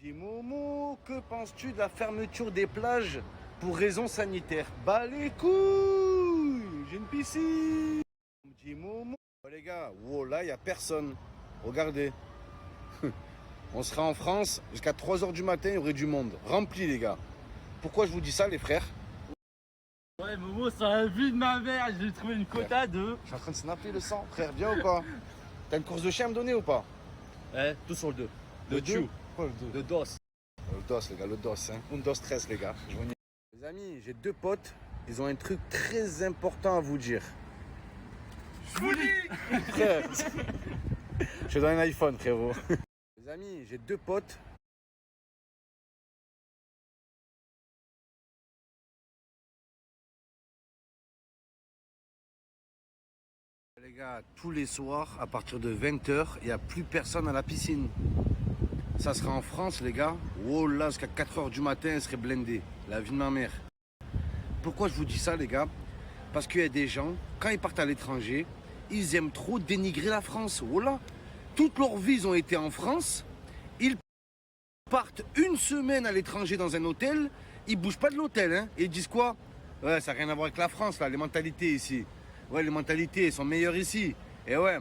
Dis Momo, que penses-tu de la fermeture des plages pour raisons sanitaires? Bah les couilles, j'ai une piscine. Dis Momo. Oh, les gars, wow, là, il n'y a personne. Regardez. On sera en France, jusqu'à 3h du matin, il y aurait du monde. Rempli, les gars. Pourquoi je vous dis ça, les frères? Ouais, Momo, c'est un vie de ma mère. J'ai trouvé une quota de. Je suis en train de snapper le sang. Frère, viens ou pas? T'as une course de chien à me donner ou pas? Ouais, tout sur le 2. Le Chew. Quoi le 2? Le DOS. Le DOS, les gars, le DOS. Hein. Un DOS 13, les gars. Les amis, j'ai deux potes. Ils ont un truc très important à vous dire. Je vous dis. Frère, je te donne un iPhone, frérot. Les amis, j'ai deux potes. Les gars, tous les soirs, à partir de 20h, il n'y a plus personne à la piscine. Ça sera en France, les gars. Oh là, jusqu'à 4h du matin, elle serait blindée. La vie de ma mère. Pourquoi je vous dis ça, les gars? Parce qu'il y a des gens, quand ils partent à l'étranger, ils aiment trop dénigrer la France. Oh là, toute leur vie, ils ont été en France. Ils partent une semaine à l'étranger dans un hôtel. Ils bougent pas de l'hôtel, hein. Et ils disent quoi? Ouais, ça n'a rien à voir avec la France, là, les mentalités ici. Ouais, les mentalités sont meilleures ici. Et ouais,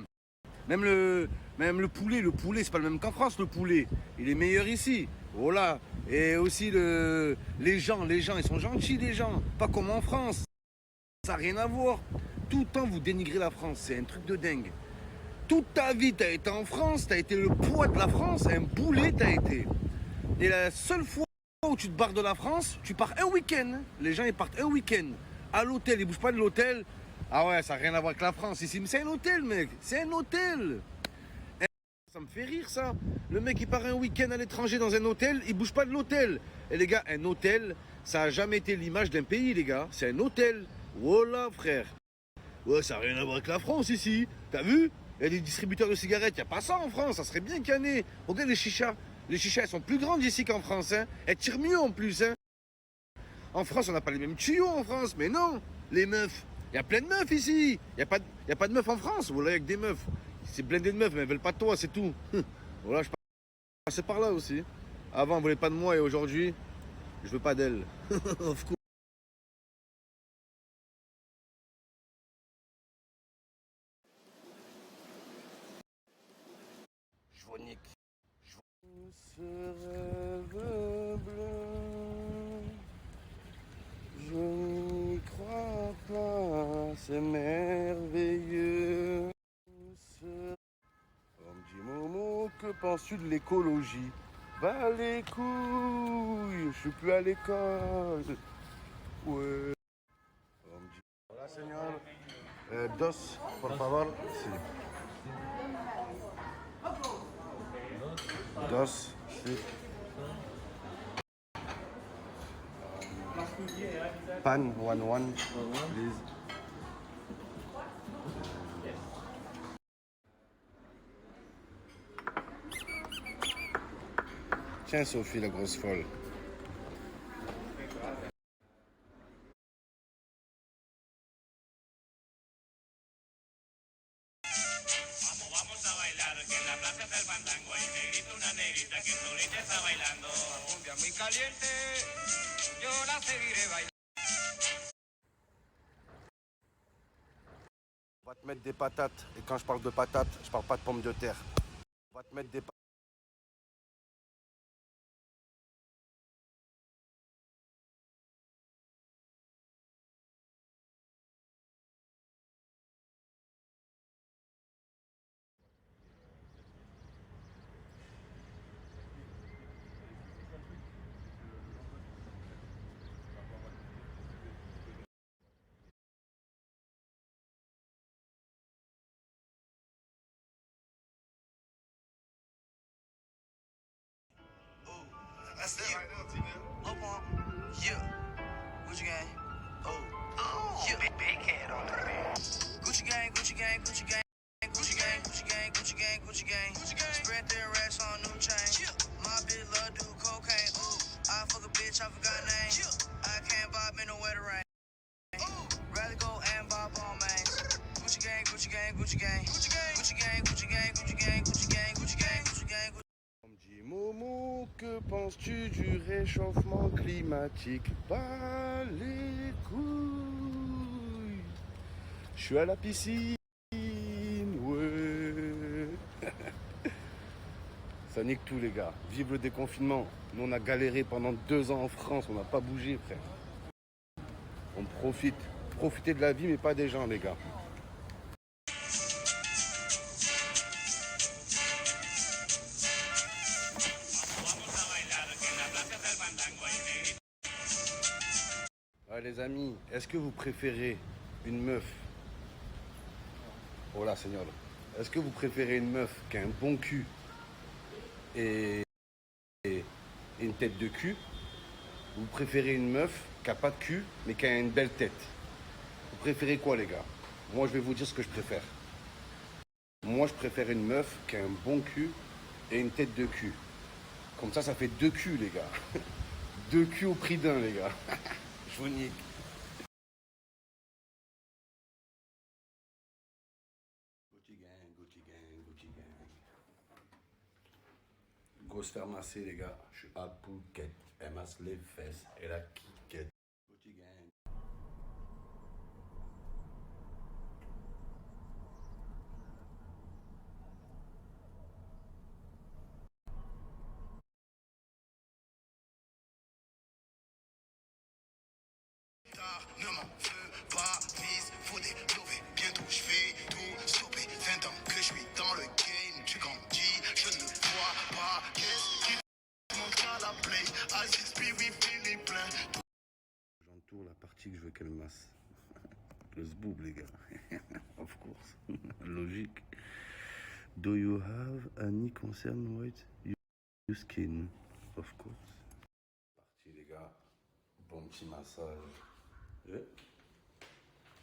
même le poulet, c'est pas le même qu'en France, le poulet. Il est meilleur ici. Voilà. Et aussi, les gens, ils sont gentils, les gens. Pas comme en France. Ça n'a rien à voir. Tout le temps, vous dénigrez la France. C'est un truc de dingue. Toute ta vie, tu as été en France. Tu as été le poids de la France. Un boulet, tu as été. Et la seule fois où tu te barres de la France, tu pars un week-end. Les gens, ils partent un week-end. À l'hôtel, ils bougent pas de l'hôtel. Ah ouais, ça n'a rien à voir avec la France ici. Mais c'est un hôtel, mec. C'est un hôtel. Ça me fait rire, ça. Le mec, il part un week-end à l'étranger dans un hôtel, il bouge pas de l'hôtel. Et les gars, un hôtel, ça n'a jamais été l'image d'un pays, les gars. C'est un hôtel. Voilà, frère. Ouais, ça n'a rien à voir avec la France ici. T'as vu? Il y a des distributeurs de cigarettes. Il n'y a pas ça en France. Ça serait bien canné. Regarde les chichas. Les chichas, elles sont plus grandes ici qu'en France. Hein. Elles tirent mieux en plus. Hein. En France, on n'a pas les mêmes tuyaux en France. Mais non, les meufs. Il y a plein de meufs ici. Il n'y a pas de meufs en France. Voilà, il y a que des meufs. C'est blindé de meufs, mais elles veulent pas de toi, c'est tout. Voilà, je passais par là aussi. Avant, elles voulaient pas de moi et aujourd'hui, je veux pas d'elles. Of course. Je vous nique. Ce rêve bleu, je n'y crois pas, c'est merveilleux. On me dit Momo, que penses-tu de l'écologie? Bah les couilles, je suis plus à l'école. Ouais. On me dit, hola señor, dos, por favor. Si. Dos, si. Pan, one, please. Tiens Sophie, la grosse folle. Vamos a bailar que en la plaza está el fandango hay negrito, una negrita que solita está bailando. Cumbia muy caliente, yo la seguiré bailando. On va te mettre des patates. Et quand je parle de patates, je parle pas de pommes de terre. On va te mettre des patates. That's it right now, T-Man. Hold on. Yeah. Gucci gang. Oh. Yeah. Big head on that. Gucci gang, Gucci gang, Gucci gang. Gucci gang, Gucci gang, Gucci gang, Gucci gang. Gucci gang. Spread their racks on new chain. Yeah. My bitch love do cocaine. Ooh. I fuck a bitch, I forgot name. Yeah. I can't buy me no wetter rain. Ooh. Rather go and buy ball man. Gucci gang, Gucci gang, Gucci gang. Gucci gang, Gucci gang, Gucci gang, Gucci gang, Gucci gang, Gucci gang, Gucci gang. On me dit Momo, Que penses-tu du réchauffement climatique? Pas les couilles. Je suis à la piscine, ouais. Ça nique tout les gars. Vive le déconfinement. Nous on a galéré pendant 2 ans en France, on n'a pas bougé frère. On profite. Profitez de la vie mais pas des gens les gars. Ouais, les amis, est-ce que vous préférez une meuf? Oh là, Seigneur. Est-ce que vous préférez une meuf qui a un bon cul et une tête de cul? Ou vous préférez une meuf qui a pas de cul mais qui a une belle tête? Vous préférez quoi, les gars? Moi, je vais vous dire ce que je préfère. Moi, je préfère une meuf qui a un bon cul et une tête de cul. Comme ça fait 2 culs, les gars. 2 culs au prix d'un, les gars. Je vous nique. Gucci gang, Gucci gang, Gucci gang. Go se faire masser, les gars. Je suis à Phuket. Elle masse les fesses et la quiquette. Gucci gang. Ne m'en veux pas, vise, faut développer. Bientôt je vais tout stopper. 20 ans que je suis dans le game, tu grandis, je ne vois pas. Qu'est-ce qui monte à la play? Aziz, puis oui, il est plein. J'entoure la partie que je veux qu'elle masse. Le zboob, les gars. Of course. Logique. Do you have any concern with your skin? Of course. Parti, les gars. Bon petit massage.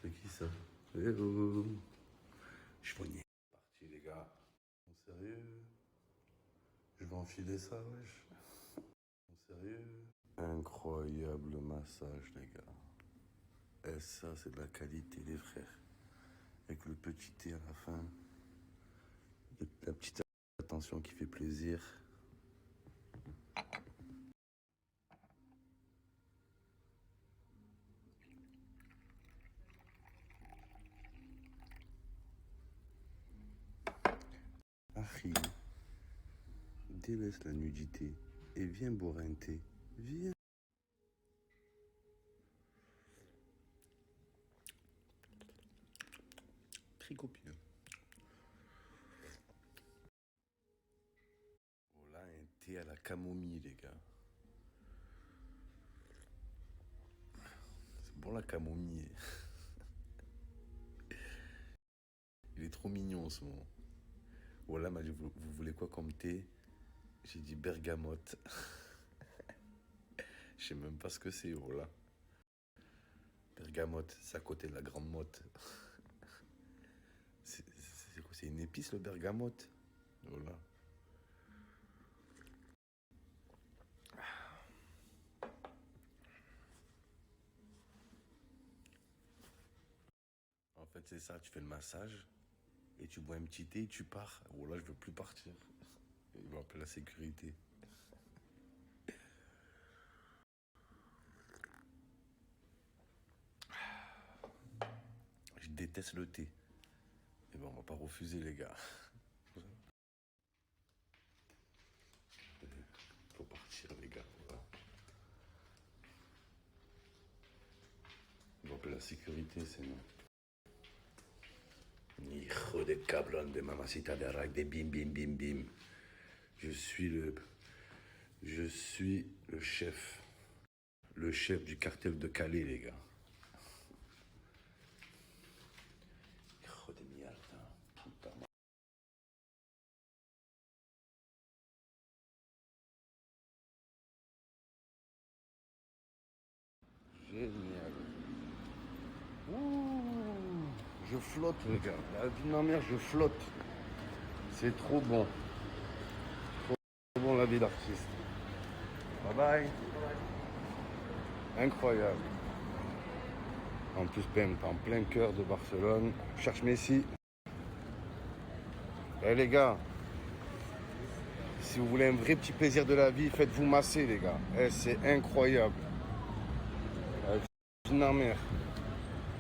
C'est qui ça? Hello. Je suis poigné. Parti, les gars. Sérieux? Je vais enfiler ça, wesh. Sérieux? Incroyable massage, les gars. Et ça, c'est de la qualité, les frères. Avec le petit thé à la fin. La petite attention qui fait plaisir. Achi, délaisse la nudité et viens boire un thé. Viens. Très copieux. Voilà un thé à la camomille, les gars. C'est bon la camomille. Il est trop mignon en ce moment. Voilà, m'a dit, vous voulez quoi comme thé? J'ai dit bergamote. Je sais même pas ce que c'est, voilà. Bergamote, c'est à côté de la grande motte. C'est quoi? C'est une épice, le bergamote? Voilà. En fait, c'est ça, tu fais le massage et tu bois un petit thé et tu pars. Voilà, je veux plus partir. Ils vont appeler la sécurité. Je déteste le thé. Et ben, on va pas refuser, les gars. Faut partir, les gars. Voilà. Ils vont appeler la sécurité, c'est non. Hijo de cabrón de mamacita de rack de bim bim bim bim. Je suis le chef. Le chef du cartel de Calais, les gars. Hijo de mierda. Puta madre. Génial. Ouh, je flotte, les gars. La vie de ma mère, je flotte. C'est trop bon. Trop bon la vie d'artiste. Bye bye. Incroyable. En plus, en plein cœur de Barcelone. Je cherche Messi. Eh les gars, Si vous voulez un vrai petit plaisir de la vie, faites-vous masser, les gars. Eh, c'est incroyable. La vie de ma mère.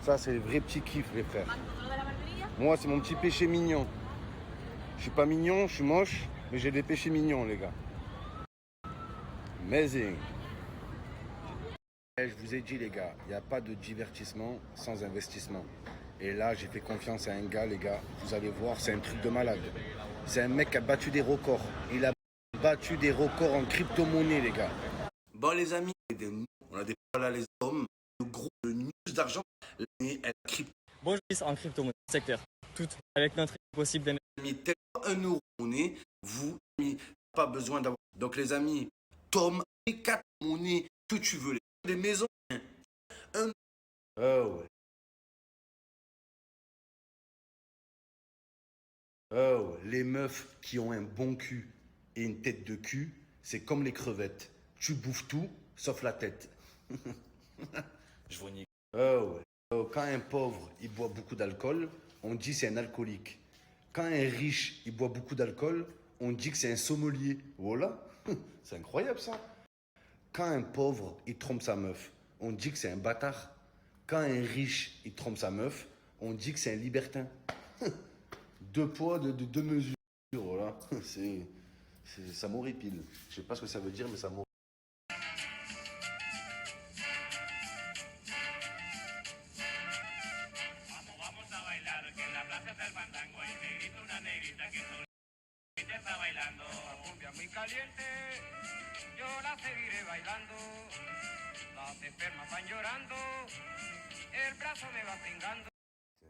Ça, c'est le vrai petit kiff, les frères. Moi, c'est mon petit péché mignon. Je suis pas mignon, je suis moche, mais j'ai des péchés mignons, les gars. Amazing. Je vous ai dit, les gars, il n'y a pas de divertissement sans investissement. Et là, j'ai fait confiance à un gars, les gars. Vous allez voir, c'est un truc de malade. C'est un mec qui a battu des records. Il a battu des records en crypto-monnaie, les gars. Bon, les amis, on a des là, les hommes, le gros, le news d'argent, mais elle crypto. Bonjour, en crypto-monnaie secteur. Tout avec notre possible d'investissement. Mis tellement 1 euro monnaie, vous n'avez pas besoin d'avoir. Donc, les amis, Tom, les 4 monnaies que tu veux, les maisons. Oh, ouais. Oh, les meufs qui ont un bon cul et une tête de cul, c'est comme les crevettes. Tu bouffes tout, sauf la tête. Je vous nique. Oh, ouais. Oh, quand un pauvre, il boit beaucoup d'alcool, on dit c'est un alcoolique. Quand un riche, il boit beaucoup d'alcool, on dit que c'est un sommelier. Voilà. C'est incroyable, ça. Quand un pauvre, il trompe sa meuf, on dit que c'est un bâtard. Quand un riche, il trompe sa meuf, on dit que c'est un libertin. 2 poids, 2 mesures. Voilà. Ça m'horripile. Je sais pas ce que ça veut dire, mais ça m'horripile. Vamos a bailar que en la plaza del fandango hay negrito, una negrita que solita está bailando. La cumbia muy caliente, yo la seguiré bailando. Las enfermas van llorando, el brazo me va pringando.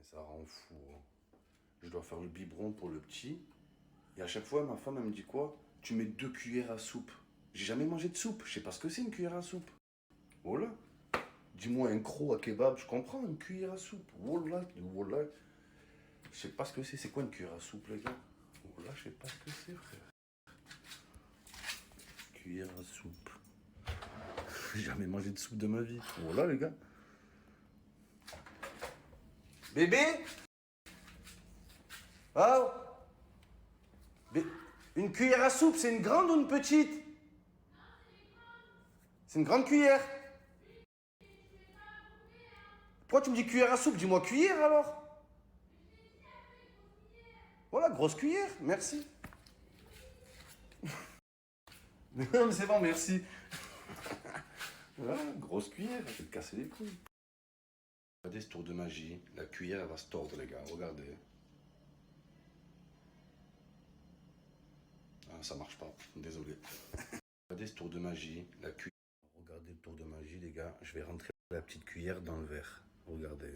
Ça rend fou. Hein. Je dois faire le biberon pour le petit. Et à chaque fois, ma femme, elle me dit quoi? Tu mets 2 cuillères à soupe. J'ai jamais mangé de soupe. Je sais pas ce que c'est une cuillère à soupe. Voilà. Dis-moi un croc à kebab, je comprends. Une cuillère à soupe. Voilà. Voilà. Je sais pas ce que c'est. C'est quoi une cuillère à soupe, les gars? Voilà, je sais pas ce que c'est, frère. Cuillère à soupe. J'ai jamais mangé de soupe de ma vie. Voilà, les gars. Bébé? Oh, une cuillère à soupe, c'est une grande ou une petite? C'est une grande cuillère. Pourquoi tu me dis cuillère à soupe? Dis-moi cuillère alors. Voilà, grosse cuillère, merci. Non, mais c'est bon, merci. Voilà, grosse cuillère, je vais te casser les couilles. Regardez ce tour de magie, la cuillère elle va se tordre, les gars, regardez. Ah, ça marche pas, désolé. Regardez ce tour de magie, la cuillère. Regardez le tour de magie, les gars. Je vais rentrer la petite cuillère dans le verre. Regardez.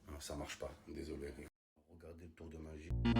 Ah, ça marche pas, désolé. Regardez le tour de magie.